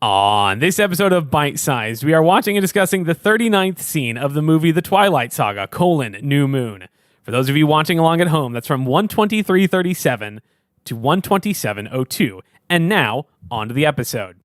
On this episode of Bite Sized, we are watching and discussing the 39th scene of the movie The Twilight Saga, New Moon. For those of you watching along at home, that's from 123:37 to 127:02. And now, on to the episode.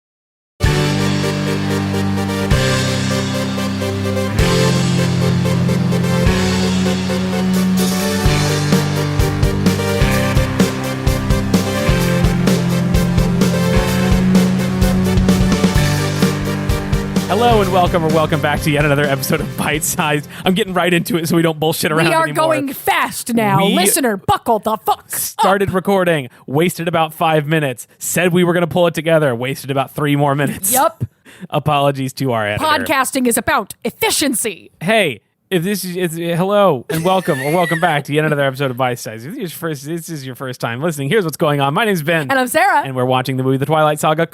Hello and welcome back to yet another episode of Bite Sized. I'm getting right into it so we don't bullshit around anymore. We are going fast now. Listener, buckle the fuck Started recording, wasted about 5 minutes, said we were going to pull it together, wasted about 3 more minutes. Yup. Apologies to our editor. Podcasting is about efficiency. Hey, if this is hello and welcome or welcome back to yet another episode of Bite Size. If this is your first time listening, here's what's going on. My name's Ben. And I'm Sarah. And we're watching the movie The Twilight Saga,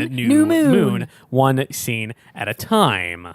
New Moon. One scene at a time.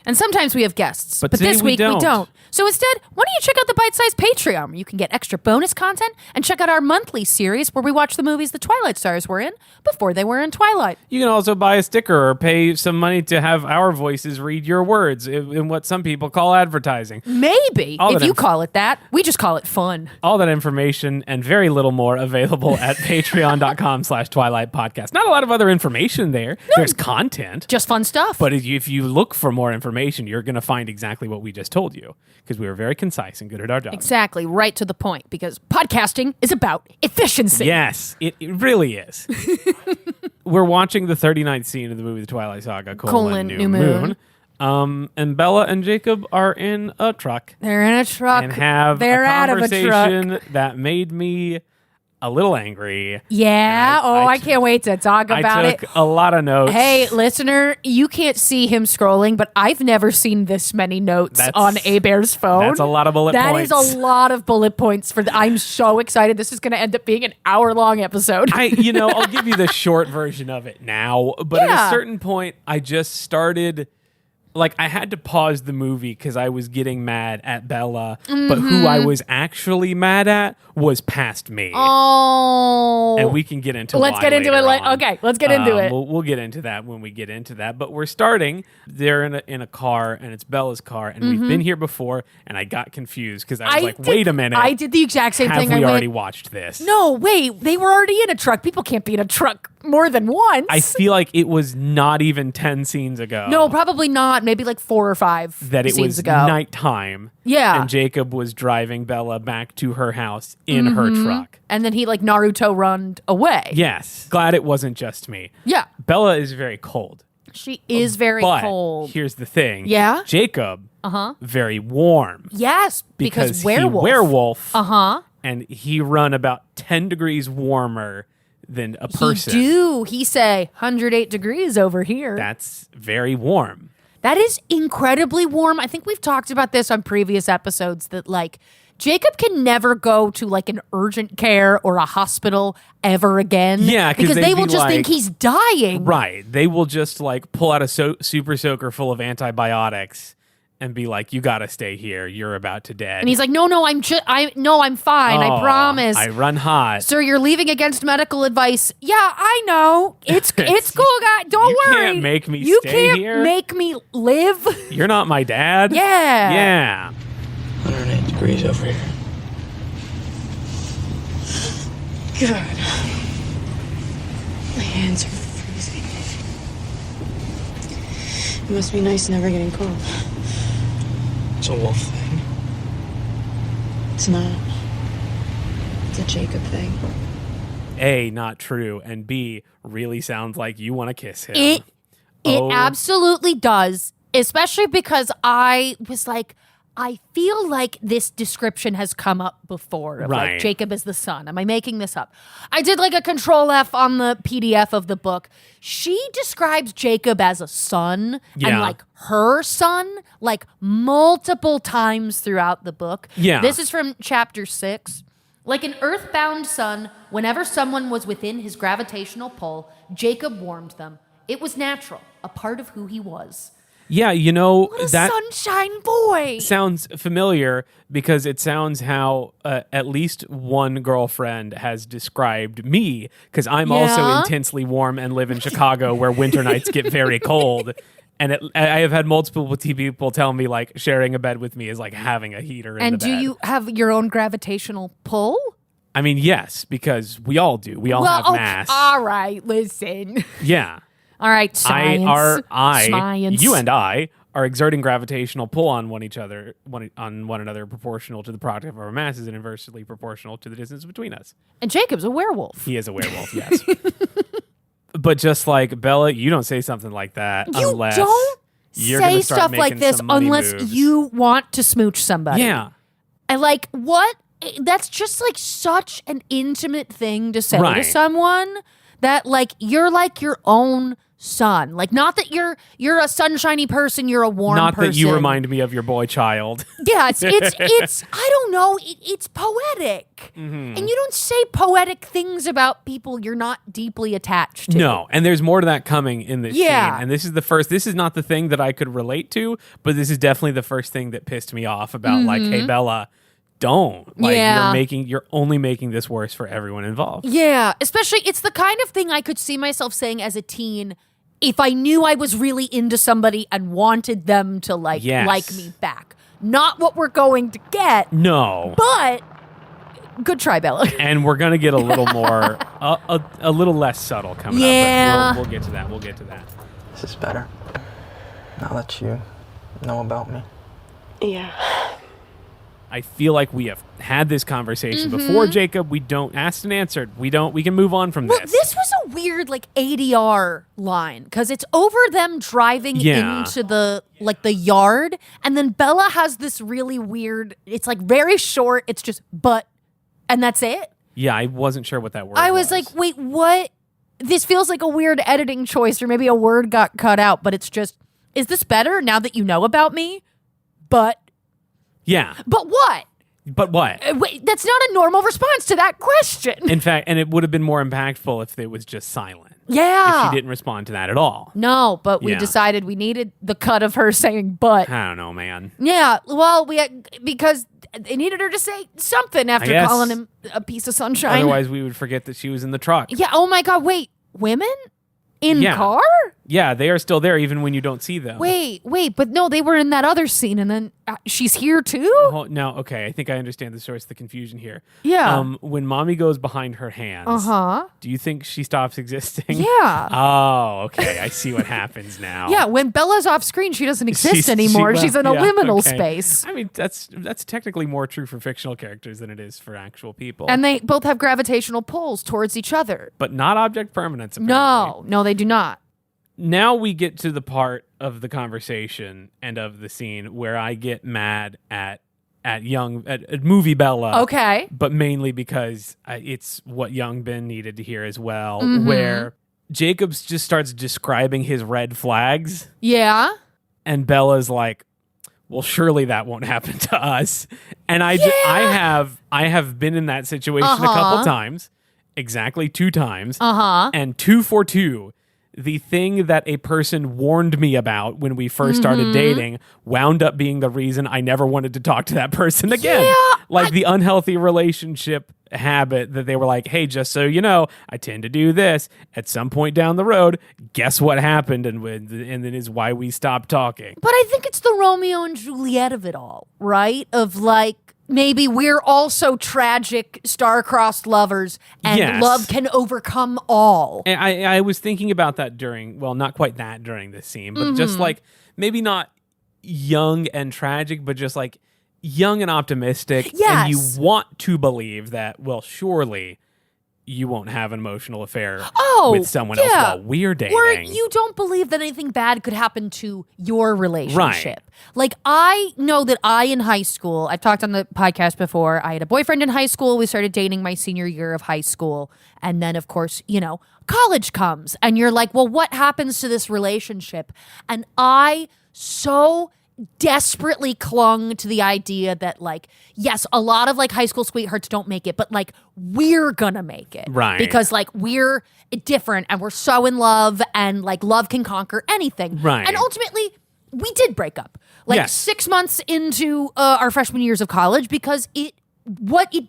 And sometimes we have guests, but today this week we don't. So instead, why don't you check out the Bite Size Patreon, where you can get extra bonus content and check out our monthly series where we watch the movies the Twilight stars were in before they were in Twilight. You can also buy a sticker or pay some money to have our voices read your words in what some people call advertising. Maybe, if you call it that. We just call it fun. All that information and very little more available at patreon.com/Twilight Podcast. Not a lot of other information there. No. There's content. Just fun stuff. But if you look for more information, you're going to find exactly what we just told you, because we were very concise and good at our job. Exactly, right to the point, because podcasting is about efficiency. Yes, it really is. We're watching the 39th scene of the movie The Twilight Saga, New Moon. And Bella and Jacob are in a truck. They're in a truck. And have They're a out of a conversation truck. that made me a little angry. Yeah. I can't wait to talk about it. I took a lot of notes. Hey, listener, you can't see him scrolling, but I've never seen this many notes on A-Bear's phone. That's a lot of bullet points. That is a lot of bullet points. I'm so excited. This is going to end up being an hour-long episode. I'll give you the short version of it now. But at a certain point, I just started... I had to pause the movie because I was getting mad at Bella, but who I was actually mad at was past me. Oh. And we can get into Let's get into it. Okay, let's get into it. We'll get into that when we get into that. But we're starting. They're in a car, and it's Bella's car, and we've been here before, and I got confused because I was wait a minute. I did the exact same thing. Have we already watched this? No, wait. They were already in a truck. People can't be in a truck more than once. I feel like it was not even 10 scenes ago. No, probably not. Maybe 4 or 5 that it scenes was ago. Nighttime. Yeah. And Jacob was driving Bella back to her house in her truck. And then he Naruto runned away. Yes. Glad it wasn't just me. Yeah. Bella is very cold. She is very cold. Here's the thing. Yeah? Jacob, very warm. Yes, because werewolf. He werewolf. Uh-huh. And he run about 10 degrees warmer than a person. He say 108 degrees over here. That's very warm. That is incredibly warm. I think we've talked about this on previous episodes that Jacob can never go to an urgent care or a hospital ever again. Yeah, because they will just think he's dying. Right. They will just pull out a super soaker full of antibiotics and be like, you got to stay here. You're about to dead. And he's like, no, I'm fine. I promise. I run hot. Sir, you're leaving against medical advice. Yeah, I know. It's cool, guy. Don't worry. You can't make me stay here. You can't make me live. You're not my dad. Yeah. Yeah. 108 degrees over here. God. My hands are freezing. It must be nice never getting cold. It's a wolf thing. It's not. It's a Jacob thing. A, not true, and B, really sounds like you want to kiss him. It absolutely does, especially because I was I feel like this description has come up before of Jacob is the son. Am I making this up? I did a control F on the PDF of the book. She describes Jacob as a son and her son multiple times throughout the book. Yeah. This is from chapter 6. Like an earthbound sun, whenever someone was within his gravitational pull, Jacob warmed them. It was natural, a part of who he was. Yeah, The that sunshine boy. sounds familiar because it sounds how at least one girlfriend has described me, because I'm also Yeah? intensely warm and live in Chicago where winter nights get very cold. And I have had multiple people tell me like sharing a bed with me is like having a heater in And the do bed. you have your own gravitational pull? I mean, yes, because we all do. We all have mass. All right, listen. Yeah. All right, science. Science. You and I are exerting gravitational pull on one another proportional to the product of our masses and inversely proportional to the distance between us. And Jacob's a werewolf. He is a werewolf, yes. But just like Bella, you don't say something like that You unless don't you're say gonna start stuff like making this some money unless moves. you want to smooch somebody. Yeah. And like, what? That's just like such an intimate thing to say to Right. someone that like you're like your own son. Like, not that you're a sunshiny person, you're a warm Not person. that you remind me of your boy child. Yeah, it's I don't know, it's poetic. Mm-hmm. And you don't say poetic things about people you're not deeply attached to. No, and there's more to that coming in this Yeah. scene. And this is not the thing that I could relate to, but this is definitely the first thing that pissed me off about like, hey Bella, don't. Like Yeah. you're only making this worse for everyone involved. Yeah, especially it's the kind of thing I could see myself saying as a teen if I knew I was really into somebody and wanted them to like Yes. like me back. Not what we're going to get, No. but good try, Bella. And we're gonna get a little more, a little less subtle coming Yeah. up. But we'll get to that. We'll get to that. This is better. Now that you know about me. Yeah. I feel like we have had this conversation Mm-hmm. before, Jacob. We don't asked and answered. We can move on from Well, this. this was a weird like ADR line because it's over them driving Yeah. into the yard, and then Bella has this really weird. It's like very short. It's just and that's it. Yeah, I wasn't sure what that word I was like, wait, what? This feels like a weird editing choice, or maybe a word got cut out. But it's just, is this better now that you know about me? But yeah. what? But what? Wait, that's not a normal response to that question. In fact, and it would have been more impactful if it was just silent. Yeah. If she didn't respond to that at all. No, but we Yeah. decided we needed the cut of her saying "but." I don't know, man. Yeah, well, because they needed her to say something after guess. calling him a piece of sunshine. Otherwise, we would forget that she was in the truck. Yeah. Oh my God. Wait, women in Yeah. car? Yeah, they are still there even when you don't see them. Wait, but no, they were in that other scene, and then she's here too. No, okay. I think I understand the source of the confusion here. Yeah. When mommy goes behind her hands, do you think she stops existing? Yeah. Oh, okay. I see what happens now. Yeah, when Bella's off screen, she doesn't exist She's- anymore. well, She's in a yeah, liminal okay. space. I mean, that's technically more true for fictional characters than it is for actual people. And they both have gravitational pulls towards each other. but not object permanence. Apparently. No, they do not. Now we get to the part of the conversation and of the scene where I get mad at movie Bella. Okay. But mainly because it's what young Ben needed to hear as well, Mm-hmm. where Jacobs just starts describing his red flags, Yeah. and Bella's like, well, surely that won't happen to us. And I have been in that situation a couple times, exactly 2 times, and 2 for 2. The thing that a person warned me about when we first started dating wound up being the reason I never wanted to talk to that person again. Yeah, the unhealthy relationship habit that they were like, hey, just so you know, I tend to do this. At some point down the road, guess what happened? And then is why we stopped talking. But I think it's the Romeo and Juliet of it all, right? Of like, maybe we're also tragic, star-crossed lovers, and Yes. love can overcome all. And I was thinking about that not quite that during this scene, but just like maybe not young and tragic, but just like young and optimistic. Yes. And you want to believe that, well, surely you won't have an emotional affair with someone else while we're dating. Or you don't believe that anything bad could happen to your relationship. Like, I know that in high school, I've talked on the podcast before, I had a boyfriend in high school. We started dating my senior year of high school. And then, of course, college comes. And you're like, well, what happens to this relationship? And I so desperately clung to the idea that, like, yes, a lot of like high school sweethearts don't make it, but like we're gonna make it, Right. Because like we're different and we're so in love, and like love can conquer anything, Right. And ultimately, we did break up. Like Yes. 6 months into our freshman years of college because it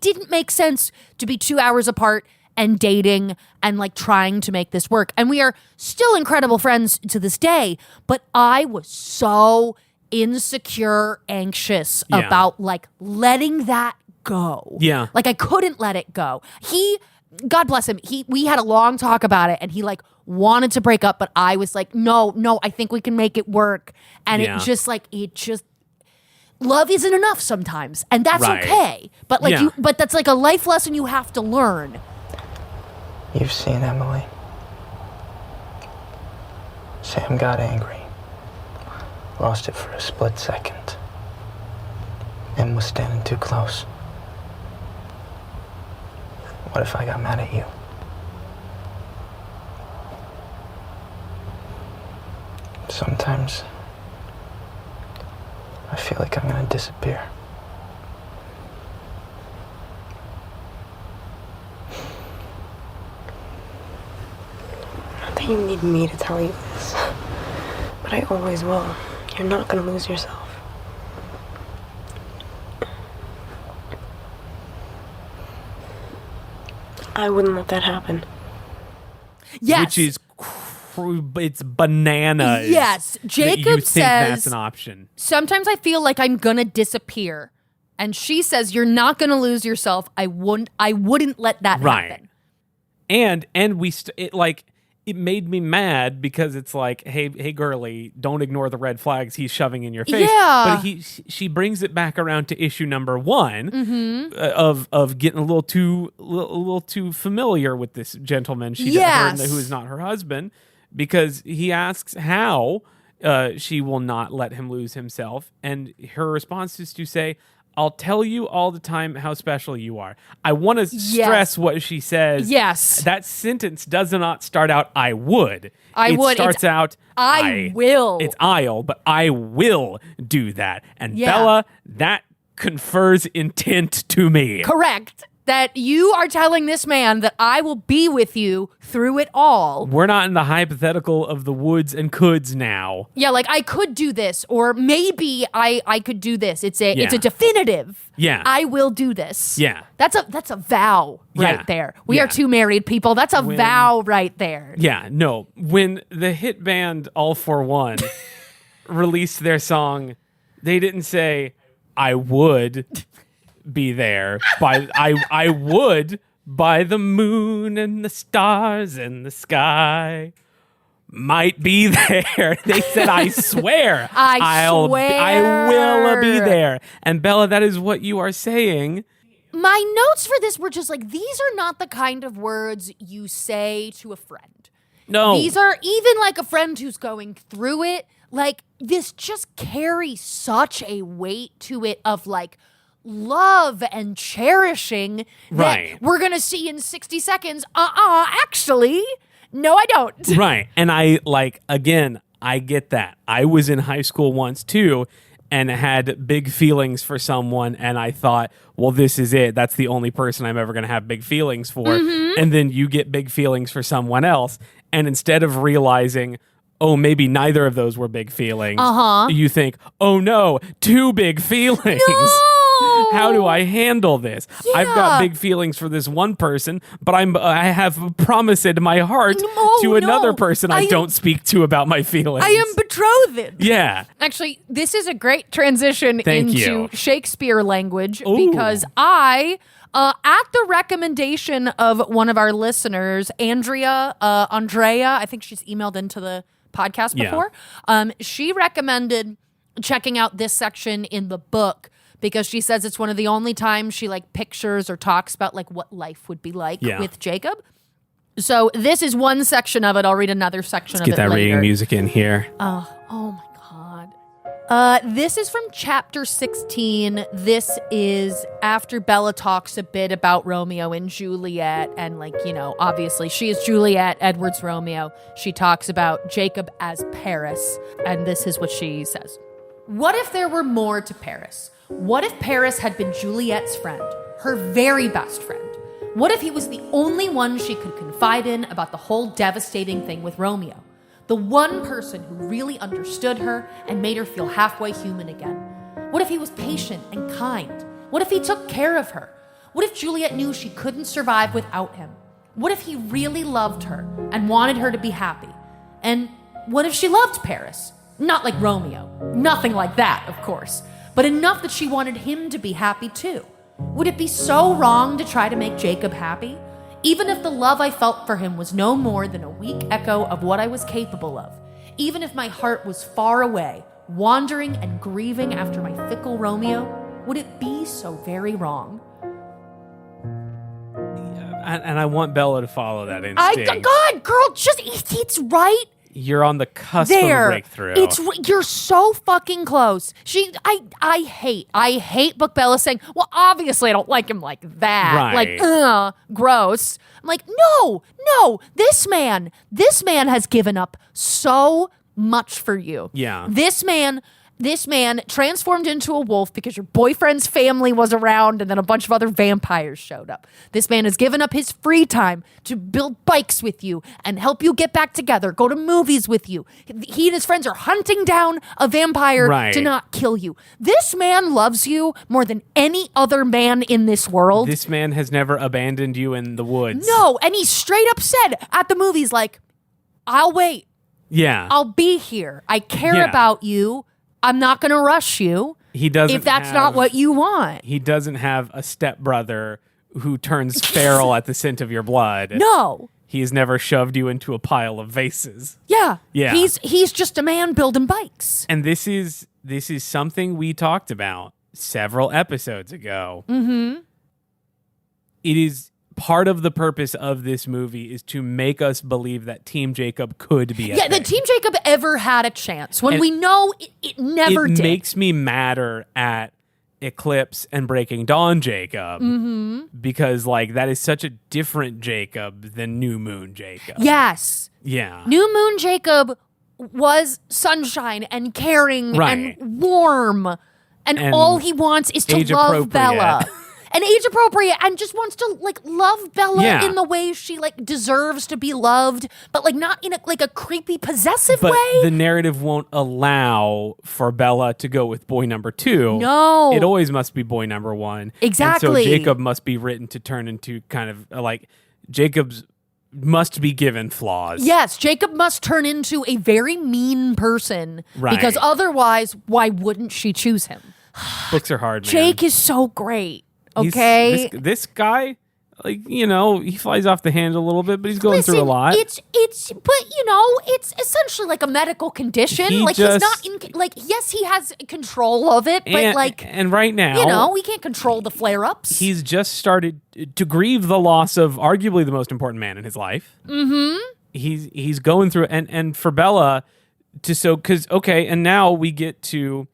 didn't make sense to be 2 hours apart and dating and like trying to make this work. And we are still incredible friends to this day, but I was so insecure, anxious about like letting that go. Yeah. Like I couldn't let it go. God bless him. We had a long talk about it and he like wanted to break up, but I was like, no, I think we can make it work. And it just love isn't enough sometimes. And that's okay. But like but that's like a life lesson you have to learn. You've seen Emily. Sam got angry. Lost it for a split second. Em was standing too close. What if I got mad at you? Sometimes I feel like I'm gonna disappear. Not that you need me to tell you this, but I always will. You're not gonna lose yourself. I wouldn't let that happen. Yes. Which is it's bananas. Yes. Jacob that you think says that's an option. sometimes I feel like I'm gonna disappear. And she says, you're not gonna lose yourself. I wouldn't let that happen. And it made me mad because it's like, hey, girly, don't ignore the red flags he's shoving in your face. Yeah. But she brings it back around to issue number one of getting a little too familiar with this gentleman who is not her husband, because he asks how she will not let him lose himself, and her response is to say, I'll tell you all the time how special you are. I want to stress what she says. Yes. That sentence does not start out, I would. It starts out, I will. It's I'll, but I will do that. And Yeah. Bella, that confers intent to me. Correct. That you are telling this man that I will be with you through it all. We're not in the hypothetical of the woulds and coulds now. Yeah, like I could do this, or maybe I could do this. It's a definitive. Yeah. I will do this. Yeah. That's a vow right there. We are two married people. That's a vow right there. Yeah, no. When the hit band All For One released their song, they didn't say, I would be there. I would by the moon and the stars and the sky. Might be there. They said, I swear. I will be there. And Bella, that is what you are saying. My notes for this were just like, these are not the kind of words you say to a friend. No. These are even like a friend who's going through it. Like, this just carries such a weight to it of like love and cherishing that we're going to see in 60 seconds. Actually, no, I don't. Right. And I get that. I was in high school once too and had big feelings for someone, and I thought, well, this is it. That's the only person I'm ever going to have big feelings for. And then you get big feelings for someone else, and instead of realizing, oh, maybe neither of those were big feelings, you think, oh no, two big feelings. No! How do I handle this? Yeah. I've got big feelings for this one person, but I have promised in my heart to another person I don't speak to about my feelings. I am betrothed. Yeah. Actually, this is a great transition Thank into you. Shakespeare language Ooh. because I, at the recommendation of one of our listeners, Andrea, I think she's emailed into the podcast before. She recommended checking out this section in the book because she says it's one of the only times she like pictures or talks about like what life would be like with Jacob. So this is one section of it. I'll read another section of it later. Get that reading music in here. Oh my God. This is from chapter 16. This is after Bella talks a bit about Romeo and Juliet and like, you know, obviously she is Juliet, Edward's Romeo. She talks about Jacob as Paris. And this is what she says. What if there were more to Paris? What if Paris had been Juliet's friend, her very best friend? What if he was the only one she could confide in about the whole devastating thing with Romeo? The one person who really understood her and made her feel halfway human again. What if he was patient and kind? What if he took care of her? What if Juliet knew she couldn't survive without him? What if he really loved her and wanted her to be happy? And what if she loved Paris? Not like Romeo. Nothing like that, of course. But enough that she wanted him to be happy too. Would it be so wrong to try to make Jacob happy? Even if the love I felt for him was no more than a weak echo of what I was capable of. Even if my heart was far away, wandering and grieving after my fickle Romeo, would it be so very wrong? And I want Bella to follow that instinct. God, girl, it's right You're on the cusp there. of a breakthrough. You're so fucking close. I hate Book Bella saying, well, obviously I don't like him like that. Right. Like, gross. I'm like, no, this man has given up so much for you. Yeah. This man transformed into a wolf because your boyfriend's family was around and then a bunch of other vampires showed up. This man has given up his free time to build bikes with you and help you get back together, go to movies with you. He and his friends are hunting down a vampire to not kill you. This man loves you more than any other man in this world. This man has never abandoned you in the woods. No, and he straight up said at the movies, like, I'll wait. Yeah. I'll be here. I care about you. I'm not going to rush you. He doesn't. If that's not what you want. He doesn't have a stepbrother who turns feral at the scent of your blood. No. He's never shoved you into a pile of vases. Yeah. Yeah. He's just a man building bikes. And this is something we talked about several episodes ago. Mm-hmm. It is part of the purpose of this movie is to make us believe that Team Jacob could be a thing. That Team Jacob ever had a chance when we know it never did. It makes me madder at Eclipse and Breaking Dawn Jacob because like that is such a different Jacob than New Moon Jacob. Yes. Yeah. New Moon Jacob was sunshine and caring and warm and all he wants is to love Bella. And age appropriate, and just wants to like love Bella in the way she like deserves to be loved, but like not in a creepy possessive way. But the narrative won't allow for Bella to go with boy number 2. No, it always must be boy number 1. Exactly. And so Jacob must be written to turn into kind of like Jacob's must be given flaws. Yes, Jacob must turn into a very mean person because otherwise, why wouldn't she choose him? Books are hard, man. Jake is so great. Okay, this guy, like, you know, he flies off the handle a little bit, but he's going through a lot. But you know, it's essentially like a medical condition. He's not in yes, he has control of it, but and right now, you know, he can't control the flare-ups. He's just started to grieve the loss of arguably the most important man in his life. Mm-hmm. He's going through, and for Bella and now we get to,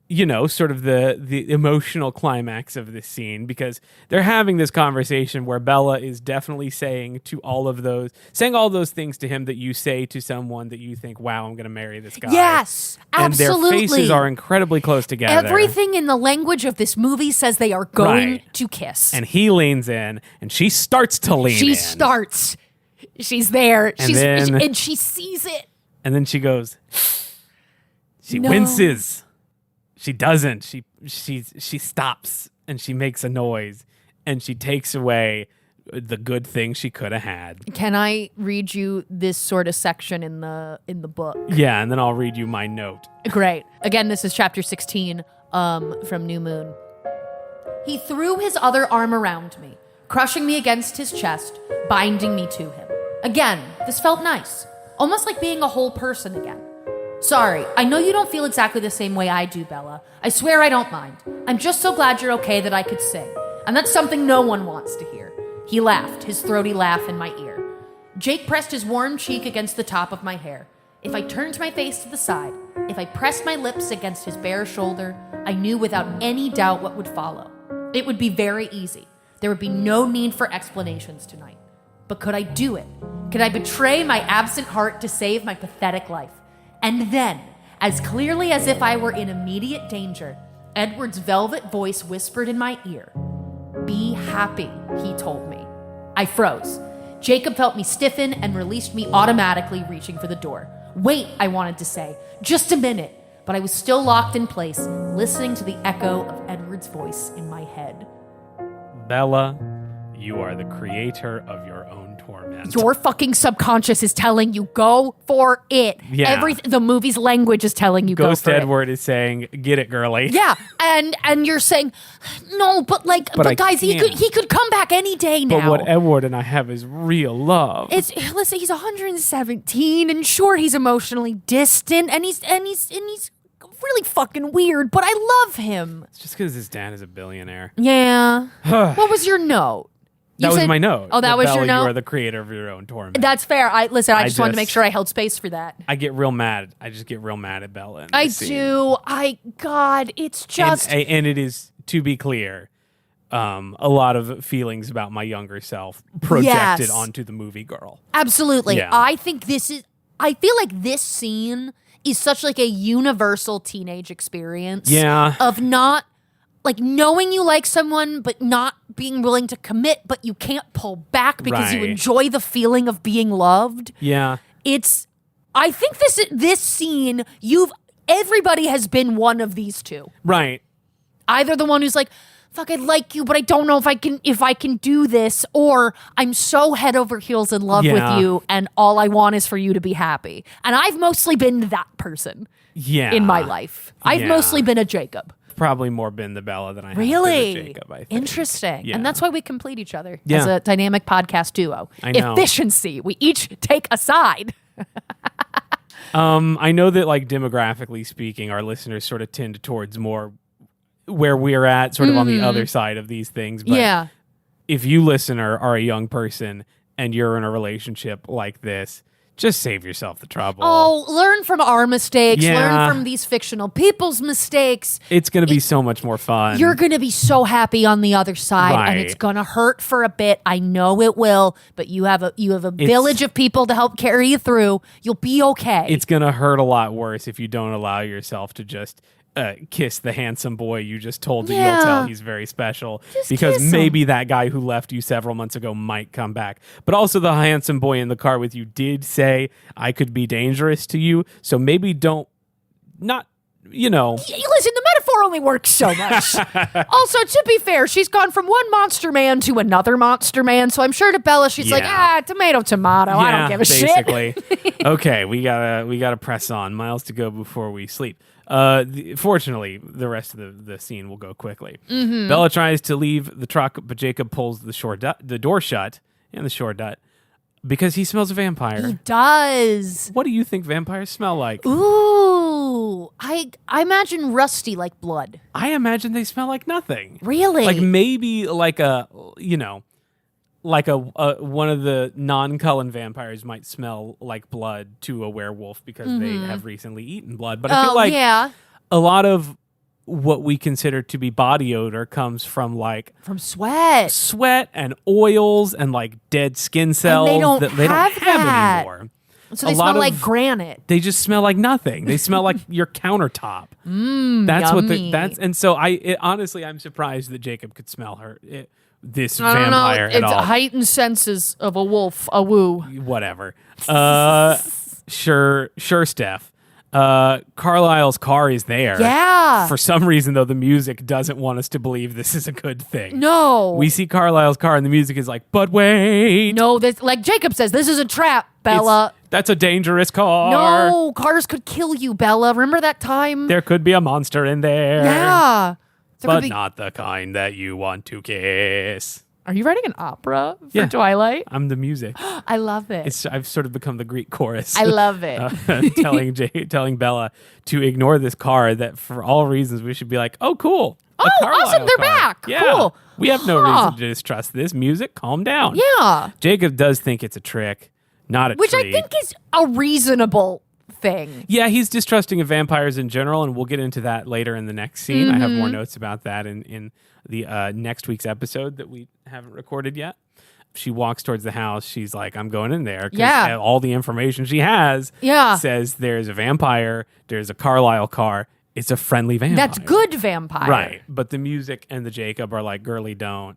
you know, sort of the emotional climax of this scene because they're having this conversation where Bella is definitely saying all those things to him that you say to someone that you think, wow, I'm going to marry this guy. Yes, absolutely. And their faces are incredibly close together. Everything in the language of this movie says they are going to kiss. And he leans in and she starts to lean in. She starts. She's there. And and she sees it. And then she goes, winces. She doesn't. She stops and she makes a noise and she takes away the good thing she could have had. Can I read you this sort of section in the book? Yeah, and then I'll read you my note. Great. Again, this is chapter 16 from New Moon. He threw his other arm around me, crushing me against his chest, binding me to him. Again, this felt nice, almost like being a whole person again. Sorry, I know you don't feel exactly the same way I do, Bella. I swear I don't mind. I'm just so glad you're okay that I could sing. And that's something no one wants to hear. He laughed, his throaty laugh in my ear. Jake pressed his warm cheek against the top of my hair. If I turned my face to the side, if I pressed my lips against his bare shoulder, I knew without any doubt what would follow. It would be very easy. There would be no need for explanations tonight. But could I do it? Could I betray my absent heart to save my pathetic life? And then, as clearly as if I were in immediate danger, Edward's velvet voice whispered in my ear. Be happy, he told me. I froze. Jacob felt me stiffen and released me automatically, reaching for the door. Wait, I wanted to say. Just a minute. But I was still locked in place, listening to the echo of Edward's voice in my head. Bella, you are the creator of your own torment. Your fucking subconscious is telling you, go for it. Yeah. The movie's language is telling you, Ghost go for Edward is saying, get it, girly. Yeah, and you're saying, no, but guys, he could come back any day now. But what Edward and I have is real love. Listen, he's 117, and sure, he's emotionally distant, and he's really fucking weird, but I love him. It's just because his dad is a billionaire. Yeah. What was your note? That was my note. Oh, that was Bella, your note? You are the creator of your own torment. That's fair. I just wanted to make sure I held space for that. I get real mad. I just get real mad at Bella. I do. God, it's just... And it is, to be clear, a lot of feelings about my younger self projected onto the movie girl. Absolutely. Yeah. I feel like this scene is such like a universal teenage experience. Yeah. Of not, like, knowing you like someone, but not being willing to commit, but you can't pull back because you enjoy the feeling of being loved. Yeah. I think this scene, everybody has been one of these two. Right. Either the one who's like, fuck, I like you, but I don't know if I can do this, or I'm so head over heels in love with you, and all I want is for you to be happy. And I've mostly been that person in my life. I've mostly been a Jacob. Probably more been the Bella than I have been Really? the Jacob, I think. Interesting. Yeah. And that's why we complete each other Yeah. as a dynamic podcast duo. I know. Efficiency. We each take a side. I know that, like, demographically speaking, our listeners sort of tend towards more where we're at, sort of on the other side of these things. But if you, listener, are a young person and you're in a relationship like this, just save yourself the trouble. Oh, learn from our mistakes. Yeah. Learn from these fictional people's mistakes. It's going to be so much more fun. You're going to be so happy on the other side, and Right. it's going to hurt for a bit. I know it will, but you have a village of people to help carry you through. You'll be okay. It's going to hurt a lot worse if you don't allow yourself to just kiss the handsome boy you just told that you'll tell he's very special, because kiss him. maybe that guy who left you several months ago might come back. But also the handsome boy in the car with you did say, I could be dangerous to you, so maybe listen, the metaphor only works so much. Also, to be fair, she's gone from one monster man to another monster man, so I'm sure to Bella she's like, tomato, I don't give a basically. Okay, we gotta press on. Miles to go before we sleep. Fortunately, the rest of the scene will go quickly. Mm-hmm. Bella tries to leave the truck, but Jacob pulls the door shut and the shore shut because he smells a vampire. He does. What do you think vampires smell like? Ooh, I imagine rusty like blood. I imagine they smell like nothing. Really? Like maybe like one of the non-Cullen vampires might smell like blood to a werewolf because they have recently eaten blood. But I feel like a lot of what we consider to be body odor comes from sweat and oils and like dead skin cells and they don't have anymore. So they smell like granite. They just smell like nothing. They smell like your countertop. That's yummy. And so honestly, I'm surprised that Jacob could smell this I don't vampire know. at all. It's heightened senses of a wolf, a woo. Whatever. Sure, Steph. Carlisle's car is there. Yeah. For some reason, though, the music doesn't want us to believe this is a good thing. No. We see Carlisle's car, and the music is like, but wait. No, like Jacob says, this is a trap, Bella. That's a dangerous car. No, cars could kill you, Bella. Remember that time? There could be a monster in there. Yeah. But not the kind that you want to kiss. Are you writing an opera for Twilight? I'm the music. I love it. I've sort of become the Greek chorus. I love it. telling Bella to ignore this car that for all reasons we should be like, oh, cool. Oh, awesome. They're back. Yeah. Cool. We have no reason to distrust this music. Calm down. Yeah. Jacob does think it's a trick, not a Which treat. I think is a reasonable thing. Yeah, he's distrusting of vampires in general, and we'll get into that later in the next scene. I have more notes about that in the next week's episode that we haven't recorded yet. She walks towards the house. She's like, I'm going in there. Yeah. All the information she has says there's a vampire, there's a Carlisle car. It's a friendly vampire. That's good vampire. Right. But the music and the Jacob are like, girly, don't.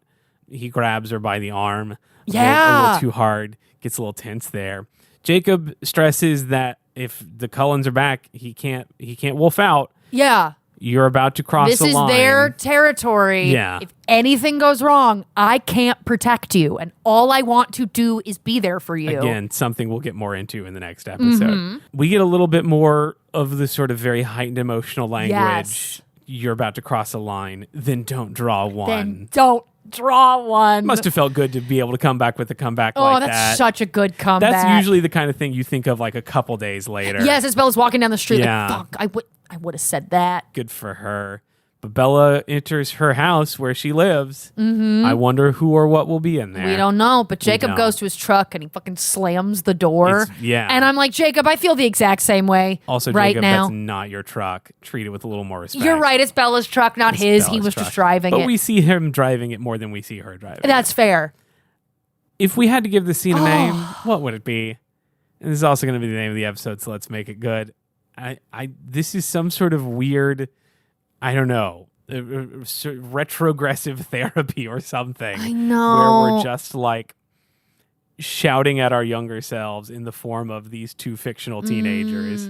He grabs her by the arm. A little too hard. Gets a little tense there. Jacob stresses that if the Cullens are back, he can't wolf out. Yeah. You're about to cross the line. This is their territory. Yeah. If anything goes wrong, I can't protect you. And all I want to do is be there for you. Again, something we'll get more into in the next episode. We get a little bit more of the sort of very heightened emotional language. Yes. You're about to cross a line. Then don't draw one. Then don't draw one. Must have felt good to be able to come back with a comeback Oh, like that's that. such a good comeback. That's usually the kind of thing you think of like a couple days later. Yes, as Bella's walking down the street, Yeah. like, fuck, I would have said that. Good for her. But Bella enters her house where she lives. I wonder who or what will be in there. We don't know, but Jacob don't. goes to his truck and he fucking slams the door. Yeah. And I'm like, Jacob, I feel the exact same way Also, right Jacob, now. that's not your truck. Treat it with a little more respect. You're right, it's Bella's truck, not It's his. He Bella's was truck. just driving but it. we see him driving it more than we see her driving it. That's fair. If we had to give this scene a name, what would it be? And this is also going to be the name of the episode, so let's make it good. This is some sort of weird, I don't know, retrogressive therapy or something. I know. Where we're just like shouting at our younger selves in the form of these two fictional teenagers.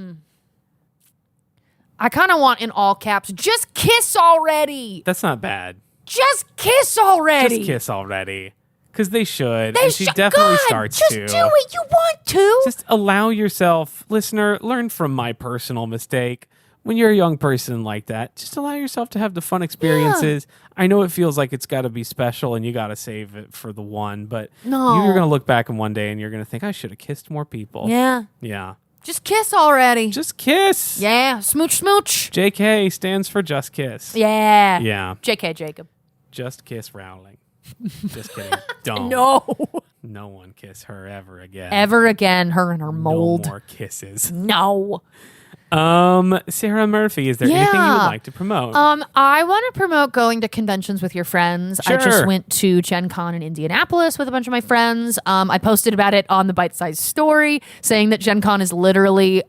I kind of want in all caps, just kiss already. That's not bad. Just kiss already. Just kiss already. Because they should. They and she should. definitely God, starts just to. do it. You want to. Just allow yourself, listener, learn from my personal mistake. When you're a young person like that, just allow yourself to have the fun experiences. I know it feels like it's got to be special and you got to save it for the one, but No. you're going to look back in one day and you're going to think, I should have kissed more people. Yeah. Yeah. Just kiss already. Just kiss. Yeah. Smooch, smooch. JK stands for just kiss. Yeah. Yeah. JK, Jacob. Just kiss Rowling. Just kidding. Don't. No. No one kiss her ever again. Ever again, her and her mold. No more kisses. No. Sarah Murphy, is there anything you would like to promote? I want to promote going to conventions with your friends. I Sure. just went to Gen Con in Indianapolis with a bunch of my friends. I posted about it on the Bite Size story, saying that Gen Con is literally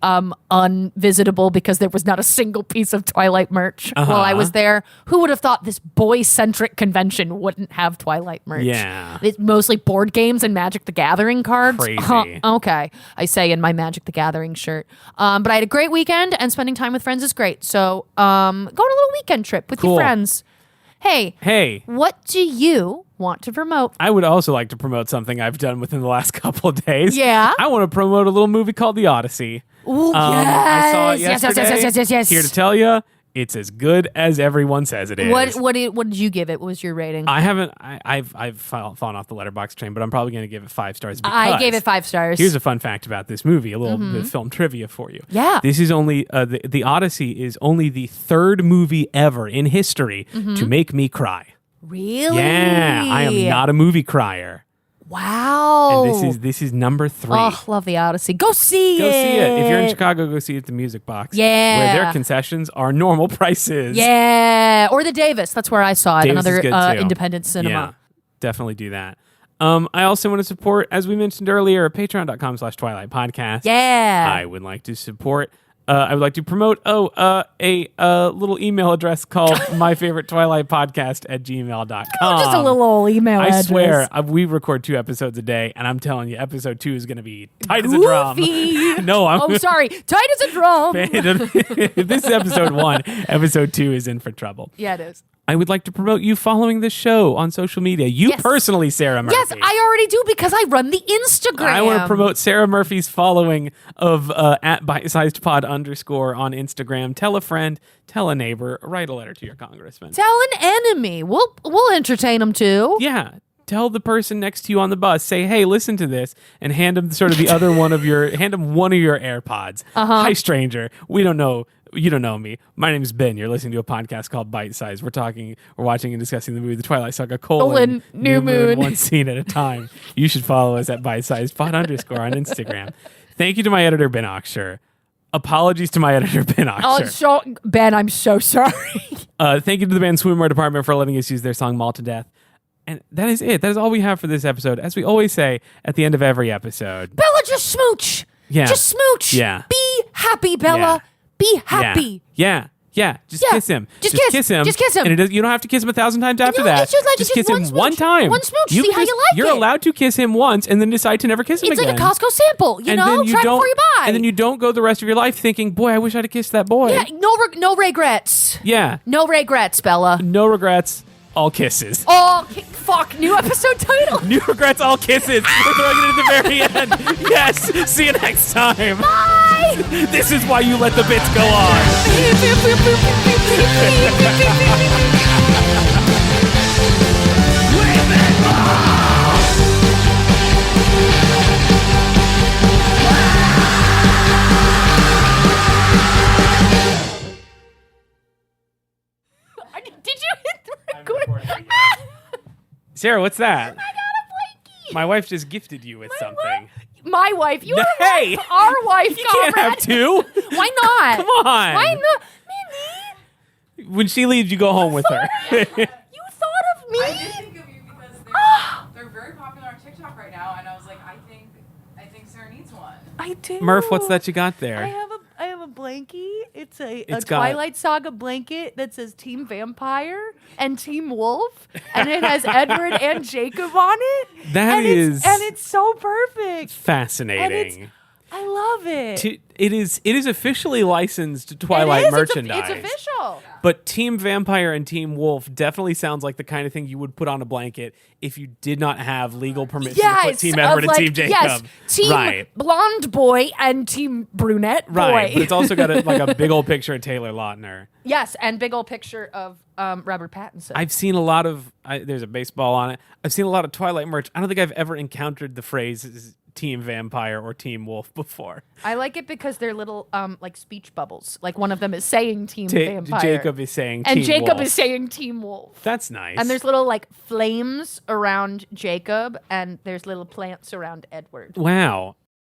unvisitable because there was not a single piece of Twilight merch while I was there. Who would have thought this boy-centric convention wouldn't have Twilight merch? Yeah. It's mostly board games and Magic the Gathering cards. Crazy. Okay. I say in my Magic the Gathering shirt. But I had a great weekend, and spending time with friends is great. So go on a little weekend trip with your friends. Hey, what do you want to promote? I would also like to promote something I've done within the last couple of days. Yeah? I want to promote a little movie called The Odyssey. Ooh, I saw it yes, yesterday. yes. Here to tell you, it's as good as everyone says it is. What did you give it? What was your rating? I've fallen off the letterbox train, but I'm probably going to give it 5 stars. Because I gave it 5 stars. Here's a fun fact about this movie, a little bit of film trivia for you. Yeah. This is only, the Odyssey is only the 3rd movie ever in history to make me cry. Really? Yeah, I am not a movie crier. Wow. And this is number 3. Oh, love the Odyssey. Go see it. Go see it. If you're in Chicago, go see it at the Music Box. Yeah. Where their concessions are normal prices. Yeah. Or the Davis. That's where I saw it. Davis is good, Another too. independent cinema. Yeah, definitely do that. I also want to support, as we mentioned earlier, patreon.com/Twilight Podcast. Yeah. I would like to support. I would like to promote a little email address called myfavoritetwilightpodcast@gmail.com. Just a little old email I address. swear, we record 2 episodes a day, and I'm telling you, episode 2 is going to be tight as a drum. Goofy. No, Oh, sorry. Tight as a drum. If this is episode 1, episode 2 is in for trouble. Yeah, it is. I would like to promote you following the show on social media. You Yes. personally, Sarah Murphy. Yes, I already do because I run the Instagram. I want to promote Sarah Murphy's following of at bitesizedpod_ on Instagram. Tell a friend, tell a neighbor, write a letter to your congressman. Tell an enemy. We'll entertain them too. Yeah. Tell the person next to you on the bus, say, hey, listen to this, and hand them sort of the other one of your AirPods. Hi, stranger. We don't know. You don't know me. My name is Ben. You're listening to a podcast called Bite Size. We're watching and discussing the movie The Twilight Saga: New Moon. one scene at a time. You should follow us at bitesizedpod_ on Instagram. Thank you to my editor, Ben Oxshire. Apologies to my editor, Ben Oxshire. Ben, I'm so sorry. Thank you to the band Swimwear Department for letting us use their song Maul to Death. And that is it. That is all we have for this episode. As we always say at the end of every episode. Bella, just smooch. Yeah. Just smooch. Yeah. Be happy, Bella. Yeah. Be happy. Yeah. Yeah, just Yeah, kiss him. just kiss him. Just kiss him. And you don't have to kiss him 1,000 times after No, that. it's just like- just it's kiss just him one one smooch. time. One smooch, see how you like You're it. allowed to kiss him once and then decide to never kiss him It's again. like a Costco sample, you And know? then you Try don't, before you buy. And then you don't go the rest of your life thinking, boy, I wish I'd have kissed that boy. Yeah, no regrets. Yeah. No regrets, Bella. No regrets, all kisses. Oh, fuck. New episode title. New regrets, all kisses. We're throwing it at the very end. Yes. See you next time. Bye. This is why you let the bits go on. Did you hit the record? Sarah, what's that? I got a blankie. My wife just gifted you with something. My wife. Your Hey! wife. Our wife, You can't have comrade. two. Why not? Come on. Why not? Minnie, When she leaves, you go home with her. you thought of me? I did think of you because they're very popular on TikTok right now, and I was like, I think Sarah needs one. I do. Murph, what's that you got there? I have a blankie. It's a It's got- Twilight Saga blanket that says Team Vampire and Team Wolf, and it has Edward and Jacob on it. That is and it's so perfect. fascinating. I love it. It is officially licensed to Twilight It is. merchandise. It's official. But Team Vampire and Team Wolf definitely sounds like the kind of thing you would put on a blanket if you did not have legal permission to put Yes, Team of Edward and like- Team Jacob. Yes, Team right. Blonde Boy and Team Brunette Boy. Right, but it's also got a big old picture of Taylor Lautner. Yes, and big old picture of Robert Pattinson. I've seen a lot of, there's a baseball on it. I've seen a lot of Twilight merch. I don't think I've ever encountered the phrase Team Vampire or Team Wolf before. I like it because they're little like speech bubbles. Like one of them is saying Team Vampire. Jacob is saying and Team Jacob Wolf. is saying Team Wolf. That's nice. And there's little like flames around Jacob, and there's little plants around Edward. Wow.